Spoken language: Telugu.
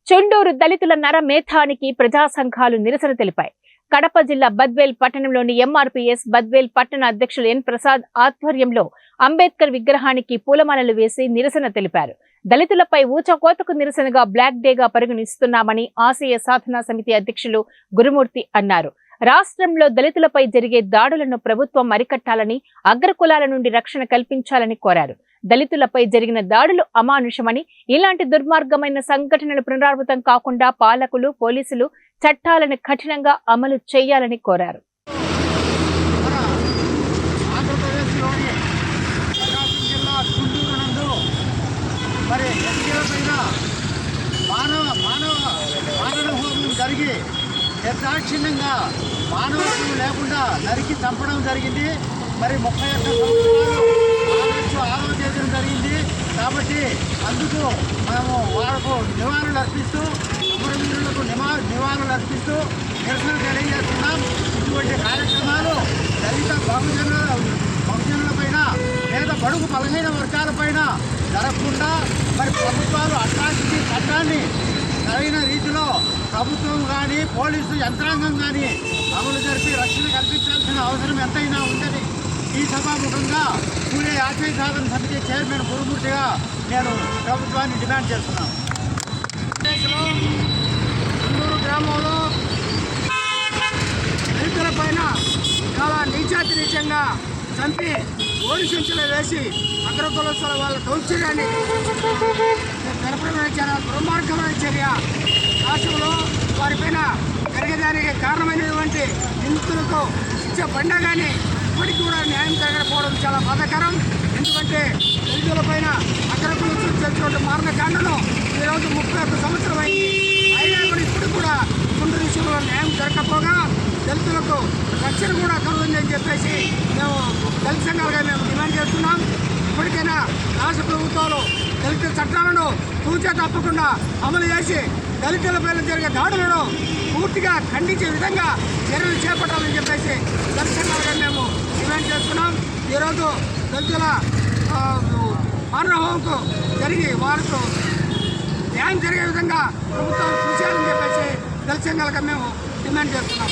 చుండూరు దళితుల నరమేధానికి ప్రజా సంఘాలు నిరసన తెలిపాయి. కడప జిల్లా బద్వేల్ పట్టణంలోని ఎంఆర్పీఎస్ బద్వేల్ పట్టణ అధ్యక్షులు ఎన్ ప్రసాద్ ఆధ్వర్యంలో అంబేద్కర్ విగ్రహానికి పూలమాలలు వేసి నిరసన తెలిపారు. దళితులపై ఊచకోతకు నిరసనగా బ్లాక్ డేగా పరిగణిస్తున్నామని ఆశయ సాధనా సమితి అధ్యక్షులు గురుమూర్తి అన్నారు. రాష్ట్రంలో దళితులపై జరిగే దాడులను ప్రభుత్వం అరికట్టాలని, అగ్రకులాల నుండి రక్షణ కల్పించాలని కోరారు. దళితులపై జరిగిన దాడులు అమానుషమని, ఇలాంటి దుర్మార్గమైన సంఘటనలు పునరావృతం కాకుండా పాలకులు, పోలీసులు చట్టాలను కఠినంగా అమలు చేయాలని కోరారు. నిర్దాక్షిణ్యంగా మానవత్వం లేకుండా నరికి చంపడం జరిగింది. మరి 31 సంవత్సరాలు ఆలోచించడం జరిగింది. కాబట్టి అందుకు మనము వాళ్ళకు నివాళులు అర్పిస్తూ, అమరవీరులకు నివాళులు అర్పిస్తూ నిరసన తెలియజేస్తున్నాం. ఇటువంటి కార్యక్రమాలు దళిత బహుజనులపైన లేదా బడుగు బలహీన వర్గాలపైన జరగకుండా మరి ప్రభుత్వాలు అట్రాసిటీ చట్టాన్ని సరైన రీతిలో ప్రభుత్వం కానీ పోలీసు యంత్రాంగం కానీ అమలు జరిపి రక్షణ కల్పించాల్సిన అవసరం ఎంతైనా ఉందని ఈ సభాముఖంగా పూలే ఆశయ సాధన సమితి చైర్మన్ గురుమూర్తిగా నేను ప్రభుత్వాన్ని డిమాండ్ చేస్తున్నాను. చుండూరు గ్రామంలో దళితుల పైన చాలా నీచంగా చంపి ఓడి సంచులు వేసి అగ్రకులస్తుల వాళ్ళ దౌర్జన్యాన్ని జరపడమైన చాలా దుర్మార్గమైన చర్య. రాష్ట్రంలో వారిపైన జరిగేదానికి కారణమైనటువంటి నిందితులకు శిక్ష పడినా కానీ ఇప్పటికి కూడా న్యాయం జరగకపోవడం చాలా బాధాకరం. ఎందుకంటే దళితుల పైన అగ్రకులస్తులు చేసినటువంటి మారణకాండను ఈరోజు 31 సంవత్సరం అయింది. అయినా కూడా ఇప్పుడు కూడా కొన్ని విషయంలో న్యాయం జరగకపోగా దళితులకు రక్షణ కూడా కలుగుతుందని చెప్పేసి మేము దళిత సంఘాలుగా మేము డిమాండ్ చేస్తున్నాం. ఇప్పటికైనా రాష్ట్ర ప్రభుత్వాలు దళిత చట్టాలను తూచా తప్పకుండా అమలు చేసి దళితులపై జరిగే దాడులను పూర్తిగా ఖండించే విధంగా చర్యలు చేపట్టాలని చెప్పేసి దళిత సంఘాలుగా మేము డిమాండ్ చేస్తున్నాం. ఈరోజు దళితుల మానవహోంకు జరిగి వారికి న్యాయం జరిగే విధంగా ప్రభుత్వాలు కృషి చేయాలని చెప్పేసి దళిత సంఘాలుగా మేము డిమాండ్ చేస్తున్నాం.